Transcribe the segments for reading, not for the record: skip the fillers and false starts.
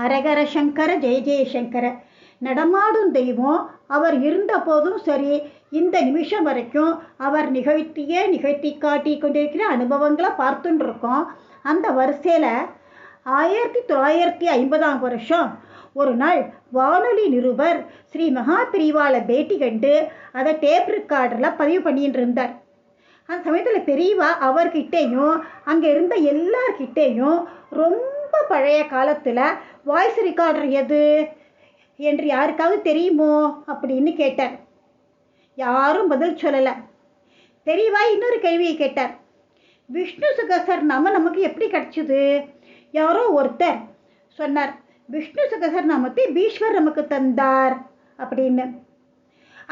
ஹரஹர சங்கர ஜெய ஜெயசங்கர. நடமாடும் தெய்வம் அவர் இருந்த போதும் சரி, இந்த நிமிஷம் வரைக்கும் அவர் நிகழ்த்தி காட்டி கொண்டிருக்கிற அனுபவங்களை பார்த்துட்டு இருக்கோம். அந்த வரிசையில் 1950ஆம் வருஷம் ஒரு நாள் வானொலி நிருபர் ஸ்ரீ மகாபிரிவாளை பேட்டி கண்டு அதை டேப் ரெக்கார்டரில் பதிவு பண்ணிட்டு இருந்தார். அந்த சமயத்தில் பெரியவா அவர்கிட்டையும் அங்கே இருந்த எல்லார்கிட்டையும் ரொம்ப பழைய காலத்தில் வாய்ஸ் ரெக்கார்டர் எது என்று யாருக்காவது தெரியுமோ அப்படின்னு கேட்டார். யாரும் பதில் சொல்லலை. பெரியவா இன்னொரு கேள்வியை கேட்டார். விஷ்ணு சகஸ்ரநாமம் நமக்கு எப்படி கிடைச்சிது? யாரோ ஒருத்தர் சொன்னார், விஷ்ணு சகஸ்ரநாமத்தை பீஷ்மர் நமக்கு தந்தார் அப்படின்னு.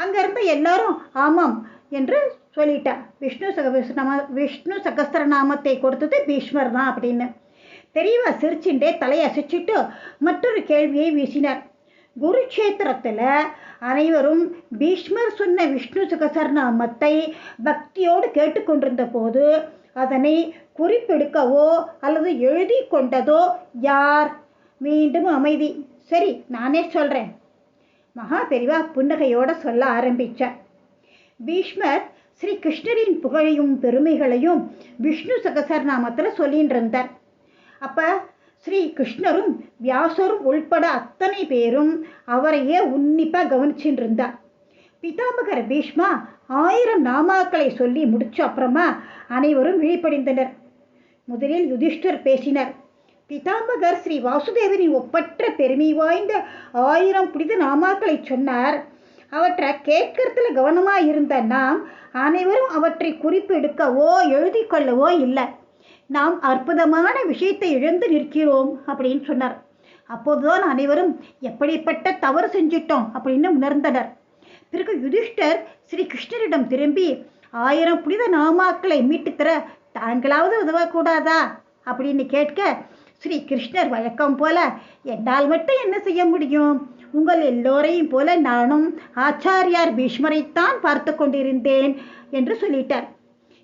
அங்கே இருந்த எல்லாரும் ஆமாம் என்று சொல்லிட்டார். விஷ்ணு சகஸ்ரநாமத்தை கொடுத்தது பீஷ்மர் தான் அப்படின்னு. பெரியவா சிரிச்சுட்டே தலையை அசைச்சிட்டு மற்றொரு கேள்வியை வீசினார். குருக்ஷேத்திரத்தில் அனைவரும் பீஷ்மர் சொன்ன விஷ்ணு சகஸ்ரநாமத்தை பக்தியோடு கேட்டுக்கொண்டிருந்த போது அதனை குறிப்பெடுக்கவோ அல்லது எழுதி கொண்டதோ யார்? மீண்டும் அமைதி. சரி, நானே சொல்கிறேன். மகா பெரிவா புன்னகையோடு சொல்ல ஆரம்பித்தார். பீஷ்மர் ஸ்ரீ கிருஷ்ணரின் புகழையும் பெருமைகளையும் விஷ்ணு சகஸ்ரநாமத்தில் சொல்லிட்டு இருந்தார். அப்போ ஸ்ரீ கிருஷ்ணரும் வியாசரும் உள்பட அத்தனை பேரும் அவரையே உன்னிப்பாக கவனிச்சுட்டு இருந்தார். பிதாமகர் பீஷ்மா 1000 நாமாக்களை சொல்லி முடிச்ச அப்புறமா அனைவரும் விழிப்படைந்தனர். முதலில் யுதிஷ்டர் பேசினர். பிதாமகர் ஸ்ரீ வாசுதேவனின் ஒப்பற்ற பெருமை வாய்ந்த 1000 புனித நாமாக்களை சொன்னார். அவற்றை கேட்கறதுல கவனமாக இருந்த நாம் அனைவரும் அவற்றை குறிப்பெடுக்கவோ எழுதி கொள்ளவோ இல்லை. நாம் அற்புதமான விஷயத்தை இழந்து நிற்கிறோம் அப்படின்னு சொன்னார். அப்போதுதான் அனைவரும் எப்படிப்பட்ட தவறு செஞ்சிட்டோம் அப்படின்னு உணர்ந்தனர். பிறகு யுதிஷ்டர் ஸ்ரீ கிருஷ்ணரிடம் திரும்பி 1000 புனித நாமாக்களை மீட்டு தர தாங்களாவது உதவக்கூடாதா அப்படின்னு கேட்க, ஸ்ரீ கிருஷ்ணர் வழக்கம் போல, என்னால் மட்டும் என்ன செய்ய முடியும்? உங்கள் எல்லோரையும் போல நானும் ஆச்சாரியார் பீஷ்மரைத்தான் பார்த்து கொண்டிருந்தேன் என்று சொல்லிட்டார்.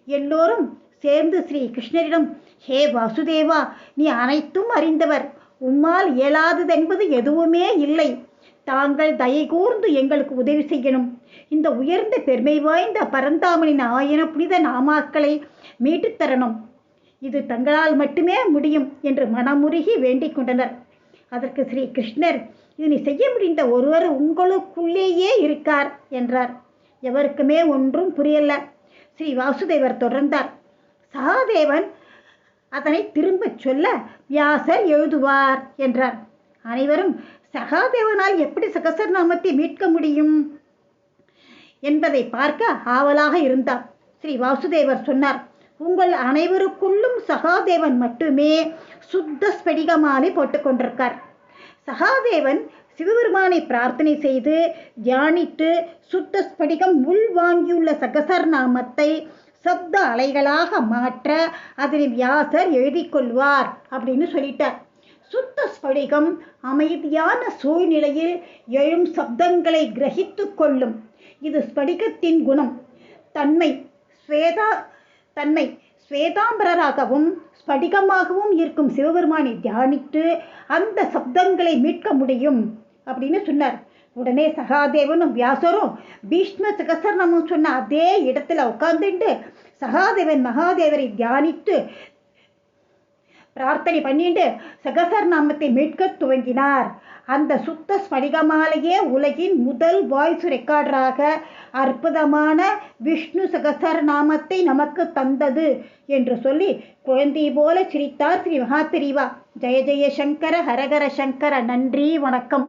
எல்லோரும் சேர்ந்து ஸ்ரீ கிருஷ்ணரிடம், ஹே வாசுதேவா, நீ அனைத்தும் அறிந்தவர், உம்மால் இயலாததென்பது எதுவுமே இல்லை. தாங்கள் தயை கூர்ந்து எங்களுக்கு உதவி செய்யணும். இந்த உயர்ந்த பெருமை வாய்ந்த பரந்தாமனின் 1000 புனித நாமாக்களை மீட்டுத் தரணும். இது தங்களால் மட்டுமே முடியும் என்று மனமுருகி வேண்டிக் கொண்டனர். அதற்கு ஸ்ரீ கிருஷ்ணர், இதனை செய்ய முடிந்த ஒருவர் உங்களுக்குள்ளேயே இருக்கார் என்றார். எவருக்குமே ஒன்றும் புரியல. ஸ்ரீ வாசுதேவர் தொடர்ந்தார். சகாதேவன் அதனை திரும்பச் சொல்ல வியாசர் எழுதுவார் என்றார். அனைவரும் சகாதேவனால் எப்படி சகஸ்ரநாமத்தை மீட்க முடியும் என்பதை பார்க்க ஆவலாக இருந்தார். ஸ்ரீ வாசுதேவர் சொன்னார், உங்கள் அனைவருக்குள்ளும் சகாதேவன் மட்டுமே சுத்த ஸ்படிகமாலை போட்டுக்கொண்டிருக்கார். சகாதேவன் சிவபெருமானை பிரார்த்தனை செய்து தியானித்து சுத்த ஸ்படிகம் உள்வாங்கியுள்ள சகஸ்ரநாமத்தை சப்த அலைகளாக மாற்ற அதனை வியாசர் எழுதி கொள்வார் அப்படின்னு சொல்லிட்டார். சுத்த ஸ்படிகம் அமைதியான சூழ்நிலையில் எழும் சப்தங்களை கிரகித்து கொள்ளும். இது ஸ்படிகத்தின் குணம். தன்மை ஸ்வேதாம்பரராகவும் ஸ்படிகமாகவும் இருக்கும் சிவபெருமானை தியானித்து அந்த சப்தங்களை மீட்க முடியும் அப்படின்னு சொன்னார். உடனே சகாதேவனும் வியாசரும் பீஷ்ம சகஸ்ரநாமம் சொன்ன அதே இடத்துல உட்கார்ந்துட்டு சகாதேவன் மகாதேவரை தியானித்து பிரார்த்தனை பண்ணிட்டு சகஸ்ரநாமத்தை மீட்க துவங்கினார். அந்த சுத்த ஸ்படிகமாலேயே உலகின் முதல் வாய்ஸ் ரெக்கார்டராக அற்புதமான விஷ்ணு சகஸ்ரநாமத்தை நமக்கு தந்தது என்று சொல்லி குழந்தை போல சிரித்தார் ஸ்ரீ மகாபிரிவா. ஜெய ஜெய சங்கர ஹரஹர சங்கர. நன்றி, வணக்கம்.